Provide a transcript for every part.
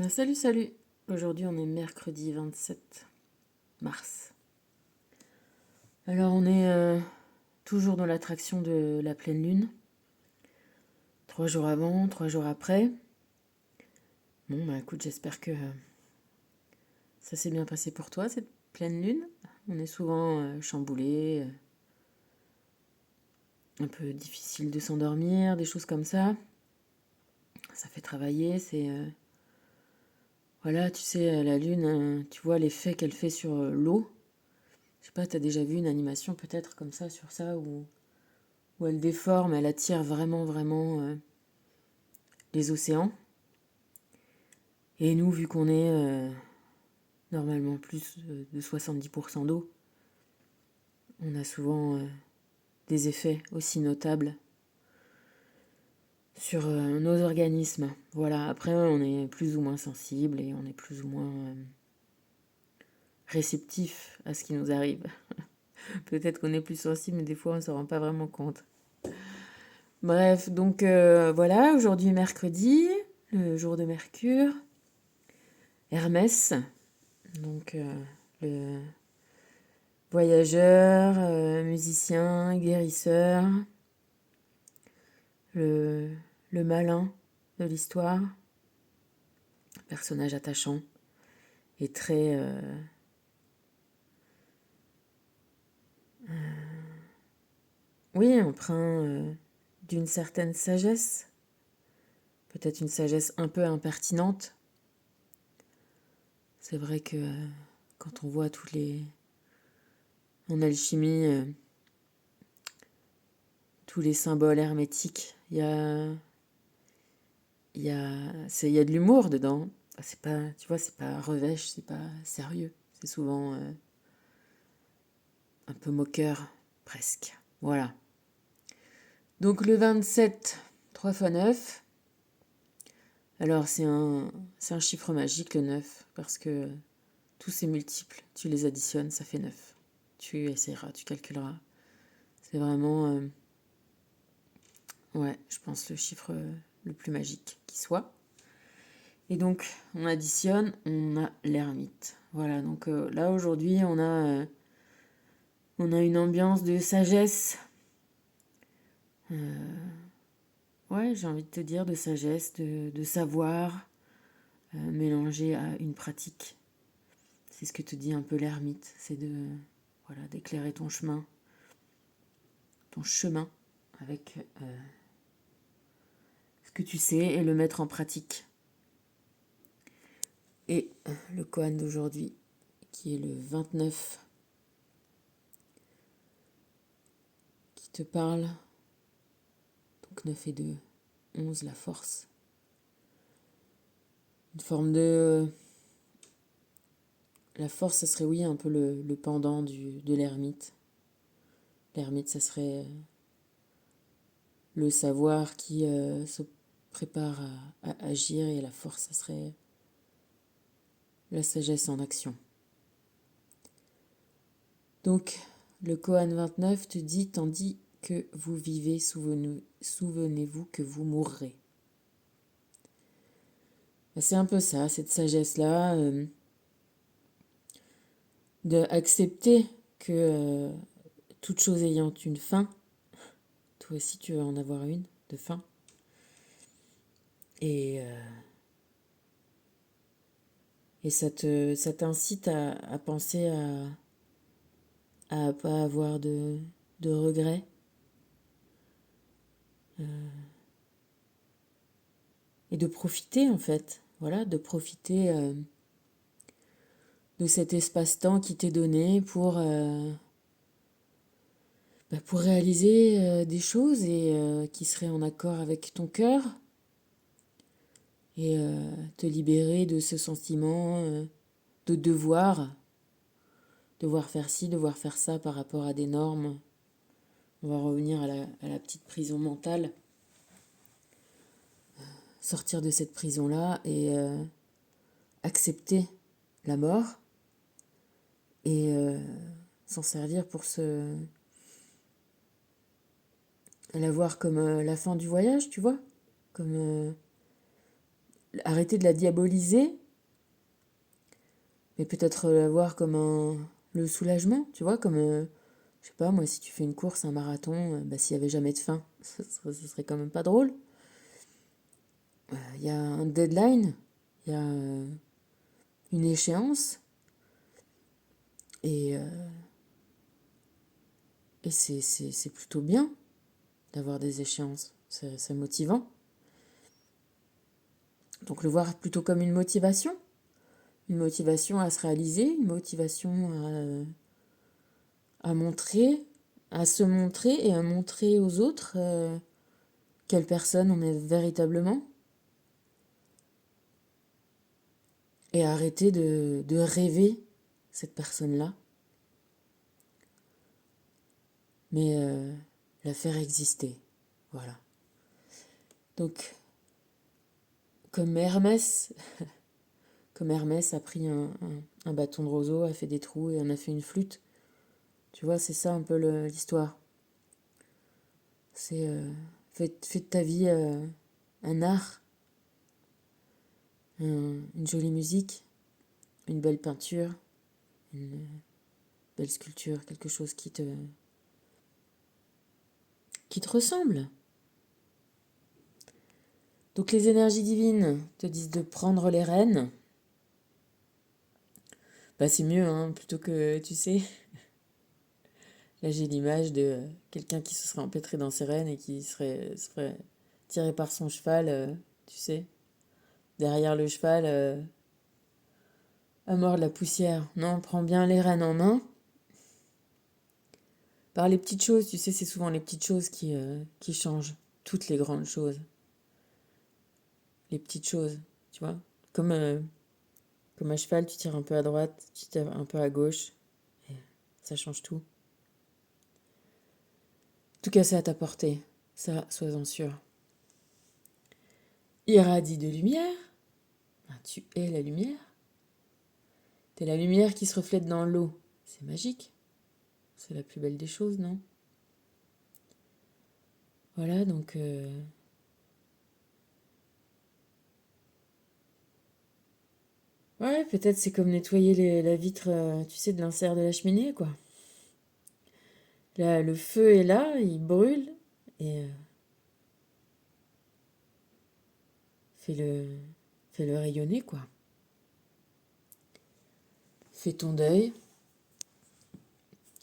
Salut, salut. Aujourd'hui, on est mercredi 27 mars. Alors, on est toujours dans l'attraction de la pleine lune. 3 jours avant, 3 jours après. Bon, bah écoute, j'espère que ça s'est bien passé pour toi, cette pleine lune. On est souvent chamboulé, un peu difficile de s'endormir, des choses comme ça. Ça fait travailler, c'est... Voilà, tu sais, la lune, tu vois l'effet qu'elle fait sur l'eau. Je sais pas, t'as déjà vu une animation peut-être comme ça, sur ça, où elle déforme, elle attire vraiment, vraiment les océans. Et nous, vu qu'on est normalement plus de 70% d'eau, on a souvent des effets aussi notables sur nos organismes. Voilà, après, on est plus ou moins sensible et on est plus ou moins réceptif à ce qui nous arrive. Peut-être qu'on est plus sensible, mais des fois, on ne s'en rend pas vraiment compte. Bref, donc voilà, aujourd'hui mercredi, le jour de Mercure, Hermès, donc le voyageur, musicien, guérisseur, le, le malin de l'histoire, personnage attachant et très... oui, empreint d'une certaine sagesse, peut-être une sagesse un peu impertinente. C'est vrai que quand on voit toutes les... en alchimie, tous les symboles hermétiques, il y a de l'humour dedans. C'est pas, tu vois, c'est pas revêche, c'est pas sérieux. C'est souvent un peu moqueur, presque. Voilà. Donc le 27, 3 x 9. Alors c'est un chiffre magique, le 9, parce que tous ces multiples, tu les additionnes, ça fait 9. Tu essaieras, tu calculeras. C'est vraiment, ouais, je pense le chiffre le plus magique qui soit. Et donc, on additionne, on a l'ermite. Voilà, donc là aujourd'hui, on a une ambiance de sagesse. Ouais, j'ai envie de te dire de sagesse, de savoir, mélangé à une pratique. C'est ce que te dit un peu l'ermite, c'est de voilà, d'éclairer ton chemin avec ce que tu sais et le mettre en pratique. Et le koan d'aujourd'hui, qui est le 29, qui te parle, donc 9 et 2, 11, la force. Une forme de... La force, ça serait oui un peu le pendant de l'ermite. L'ermite, ça serait le savoir qui se prépare à agir, et la force, ça serait la sagesse en action. Donc, le Koan 29 te dit, tandis que vous vivez, souvenez-vous que vous mourrez. C'est un peu ça, cette sagesse-là, d'accepter que toute chose ayant une fin, toi aussi tu vas en avoir une, de fin. Et ça t'incite à penser à pas avoir de regrets. Et de profiter en fait. Voilà, de profiter de cet espace-temps qui t'est donné pour réaliser des choses et qui seraient en accord avec ton cœur. Et te libérer de ce sentiment de devoir faire ci, devoir faire ça par rapport à des normes. On va revenir à la petite prison mentale, sortir de cette prison-là et accepter la mort et s'en servir pour la voir comme la fin du voyage, tu vois, comme arrêter de la diaboliser, mais peut-être la voir comme le soulagement, tu vois, comme, je sais pas, moi, si tu fais une course, un marathon, bah, s'il y avait jamais de fin, ce serait quand même pas drôle. Il y a un deadline, il y a une échéance, et, et c'est plutôt bien d'avoir des échéances, c'est motivant. Donc le voir plutôt comme une motivation à se réaliser, une motivation à montrer, à se montrer et à montrer aux autres quelle personne on est véritablement. Et arrêter de rêver cette personne-là, mais la faire exister. Voilà. Donc, comme Hermès, comme Hermès a pris un bâton de roseau, a fait des trous et en a fait une flûte, tu vois, c'est ça un peu l'histoire. C'est fais de ta vie un art, une jolie musique, une belle peinture, une belle sculpture, quelque chose qui te ressemble. Donc les énergies divines te disent de prendre les rênes. Bah c'est mieux, hein, plutôt que, tu sais, là j'ai l'image de quelqu'un qui se serait empêtré dans ses rênes et qui se ferait tirer par son cheval, tu sais, derrière le cheval, à mort de la poussière. Non, prends bien les rênes en main. Par les petites choses, tu sais, c'est souvent les petites choses qui changent toutes les grandes choses. Les petites choses, tu vois. Comme à cheval, tu tires un peu à droite, tu tires un peu à gauche, et ça change tout. En tout cas, c'est à ta portée, ça, sois-en sûr. Irradie de lumière, ben, tu es la lumière. T'es la lumière qui se reflète dans l'eau. C'est magique. C'est la plus belle des choses, non? Voilà, donc... Ouais, peut-être c'est comme nettoyer la vitre, tu sais, de l'insert de la cheminée, quoi. Là, le feu est là, il brûle, et fais-le, fais-le rayonner, quoi. Fais ton deuil.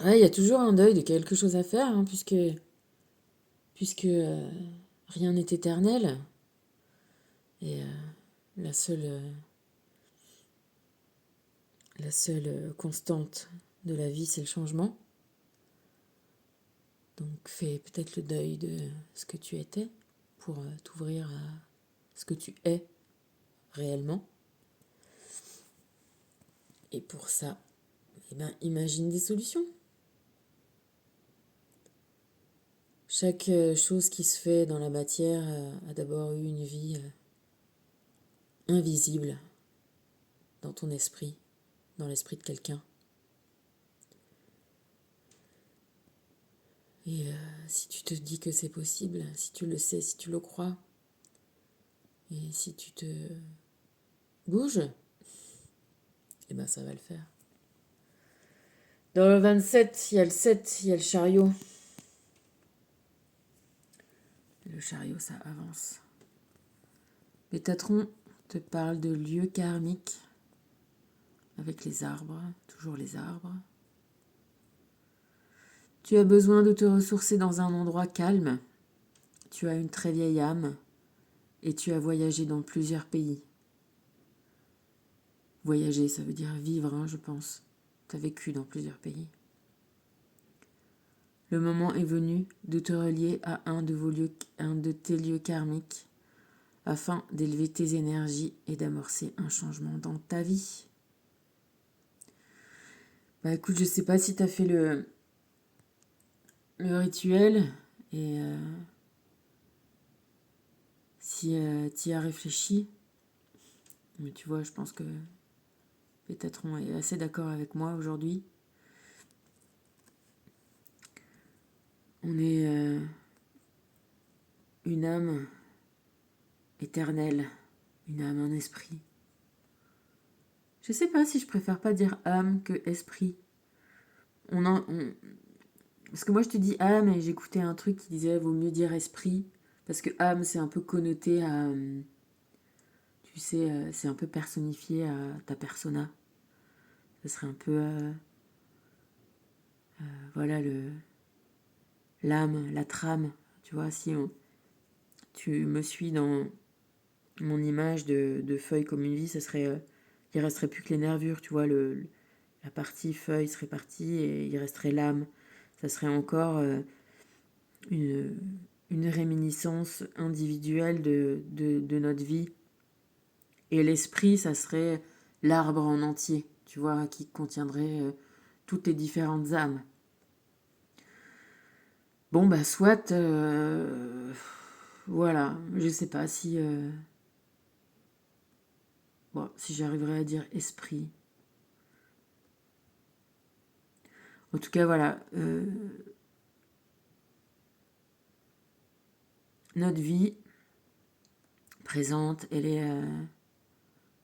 Ouais, il y a toujours un deuil de quelque chose à faire, hein, puisque rien n'est éternel. Et la seule constante de la vie, c'est le changement. Donc fais peut-être le deuil de ce que tu étais pour t'ouvrir à ce que tu es réellement. Et pour ça, eh ben, imagine des solutions. Chaque chose qui se fait dans la matière a d'abord eu une vie invisible dans ton esprit, dans l'esprit de quelqu'un. Et si tu te dis que c'est possible, si tu le sais, si tu le crois, et si tu te bouges, eh ben ça va le faire. Dans le 27, il y a le 7, il y a le chariot. Le chariot, ça avance. Métatron te parle de lieux karmiques avec les arbres, toujours les arbres. Tu as besoin de te ressourcer dans un endroit calme. Tu as une très vieille âme et tu as voyagé dans plusieurs pays. Voyager, ça veut dire vivre, hein, je pense. Tu as vécu dans plusieurs pays. Le moment est venu de te relier à un de tes lieux karmiques afin d'élever tes énergies et d'amorcer un changement dans ta vie. Bah écoute, je sais pas si tu as fait le rituel et si tu y as réfléchi. Mais tu vois, je pense que Pétatron est assez d'accord avec moi aujourd'hui. On est une âme éternelle, une âme, un esprit. Je sais pas si je préfère pas dire âme que esprit. Parce que moi je te dis âme et j'écoutais un truc qui disait vaut mieux dire esprit. Parce que âme c'est un peu connoté à... Tu sais, c'est un peu personnifié à ta persona. Ce serait un peu... voilà, l'âme, la trame. Tu vois, tu me suis dans mon image de feuille comme une vie, ça serait... il resterait plus que les nervures, tu vois, la partie feuille serait partie et il resterait l'âme. Ça serait encore une, une réminiscence individuelle de notre vie. Et l'esprit, ça serait l'arbre en entier, tu vois, qui contiendrait toutes les différentes âmes. Bon, bah, soit, voilà, je sais pas si, bon, si j'arriverai à dire esprit. En tout cas, voilà, notre vie présente, elle est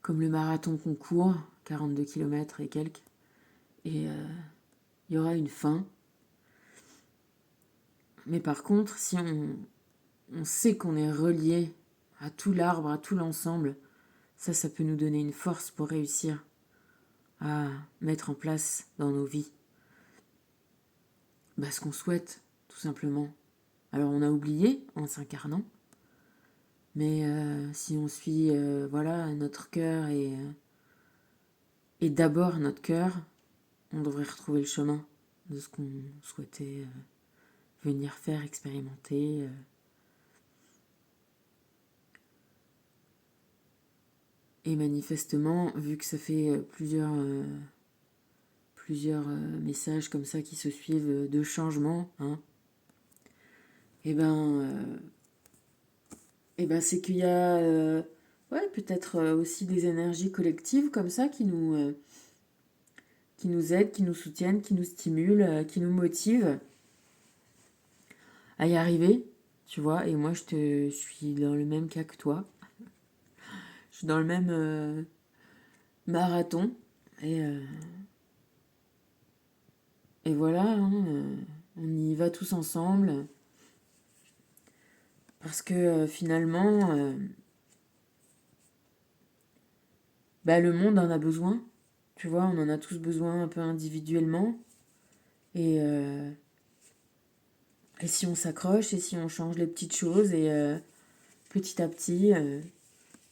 comme le marathon qu'on court, 42 km et quelques, et il y aura une fin. Mais par contre, si on sait qu'on est relié à tout l'arbre, à tout l'ensemble, ça peut nous donner une force pour réussir à mettre en place dans nos vies ce qu'on souhaite, tout simplement. Alors on a oublié en s'incarnant, mais si on suit voilà, notre cœur et d'abord notre cœur, on devrait retrouver le chemin de ce qu'on souhaitait venir faire, expérimenter. Et manifestement, vu que ça fait plusieurs messages comme ça qui se suivent de changement, hein, et ben c'est qu'il y a ouais, peut-être aussi des énergies collectives comme ça qui nous aident, qui nous soutiennent, qui nous stimulent, qui nous motivent à y arriver, tu vois. Et moi, je suis dans le même cas que toi. Je suis dans le même marathon. Et, euh, et voilà, hein, on y va tous ensemble. Parce que finalement, le monde en a besoin. Tu vois, on en a tous besoin un peu individuellement. Et, euh, et si on s'accroche et si on change les petites choses et petit à petit,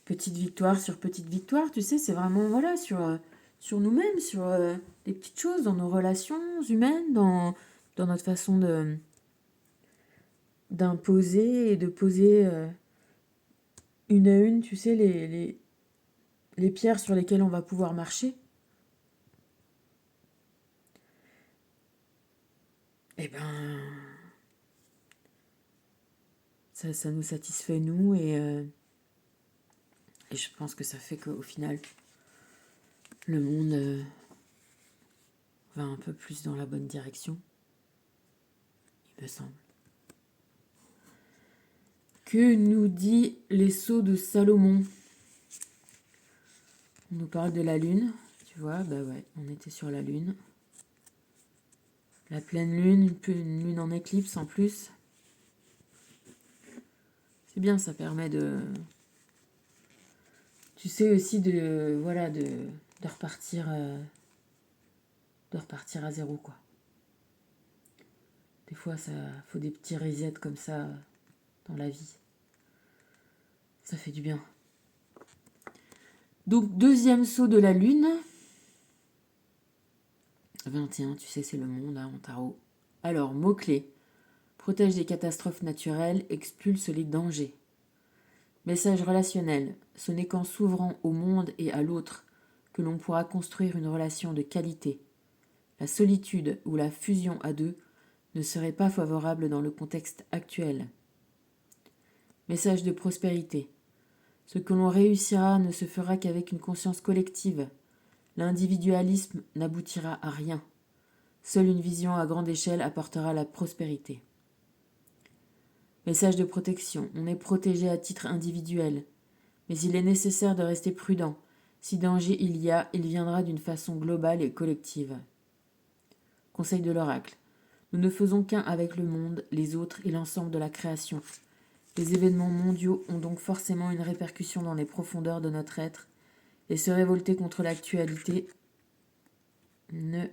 petite victoire sur petite victoire, tu sais, c'est vraiment voilà, sur nous-mêmes, sur des petites choses dans nos relations humaines, dans notre façon d'imposer et de poser une à une, tu sais, les pierres sur lesquelles on va pouvoir marcher. Eh ben, ça nous satisfait, nous, et je pense que ça fait qu'au final, le monde va un peu plus dans la bonne direction, il me semble. Que nous dit les sceaux de Salomon? On nous parle de la lune, tu vois, bah ouais, on était sur la lune. La pleine lune, une lune en éclipse en plus. C'est bien, ça permet tu sais aussi voilà, de repartir à zéro, quoi. Des fois, ça faut des petits resets comme ça dans la vie. Ça fait du bien. Donc, deuxième saut de la lune. 21, tu sais, c'est le monde hein, en tarot. Alors, mots-clés. Protège des catastrophes naturelles, expulse les dangers. Message relationnel. Ce n'est qu'en s'ouvrant au monde et à l'autre que l'on pourra construire une relation de qualité. La solitude ou la fusion à deux ne serait pas favorable dans le contexte actuel. Message de prospérité. Ce que l'on réussira ne se fera qu'avec une conscience collective. L'individualisme n'aboutira à rien. Seule une vision à grande échelle apportera la prospérité. Message de protection. On est protégé à titre individuel, Mais il est nécessaire de rester prudent. Si danger il y a, il viendra d'une façon globale et collective. Conseil de l'oracle. Nous ne faisons qu'un avec le monde, les autres et l'ensemble de la création. Les événements mondiaux ont donc forcément une répercussion dans les profondeurs de notre être, et se révolter contre l'actualité ne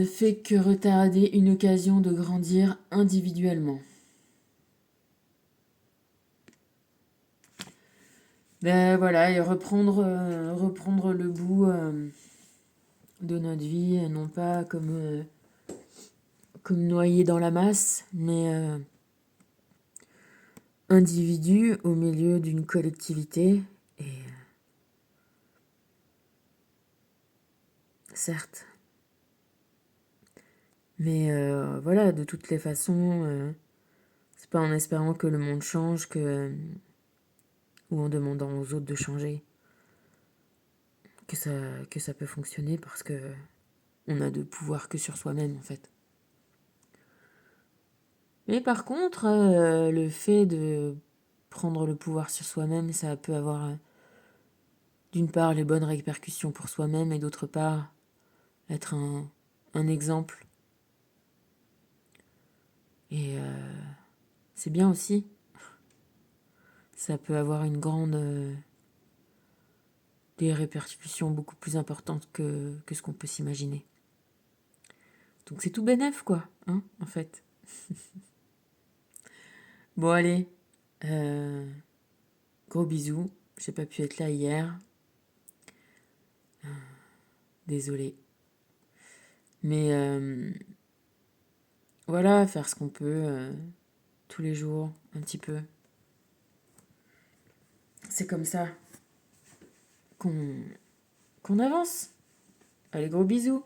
fait que retarder une occasion de grandir individuellement. Ben voilà, et reprendre le bout de notre vie, non pas comme noyé dans la masse, mais individu au milieu d'une collectivité. Et certes. Mais voilà, de toutes les façons, c'est pas en espérant que le monde change ou en demandant aux autres de changer que ça peut fonctionner, parce que on a de pouvoir que sur soi-même en fait. Mais par contre, le fait de prendre le pouvoir sur soi-même, ça peut avoir d'une part les bonnes répercussions pour soi-même et d'autre part être un exemple. Et c'est bien aussi. Ça peut avoir des répercussions beaucoup plus importantes que ce qu'on peut s'imaginer. Donc c'est tout bénef, quoi, hein, en fait. Bon, allez. Gros bisous. J'ai pas pu être là hier. Désolée. Mais voilà, faire ce qu'on peut tous les jours, un petit peu. C'est comme ça qu'on avance. Allez, gros bisous.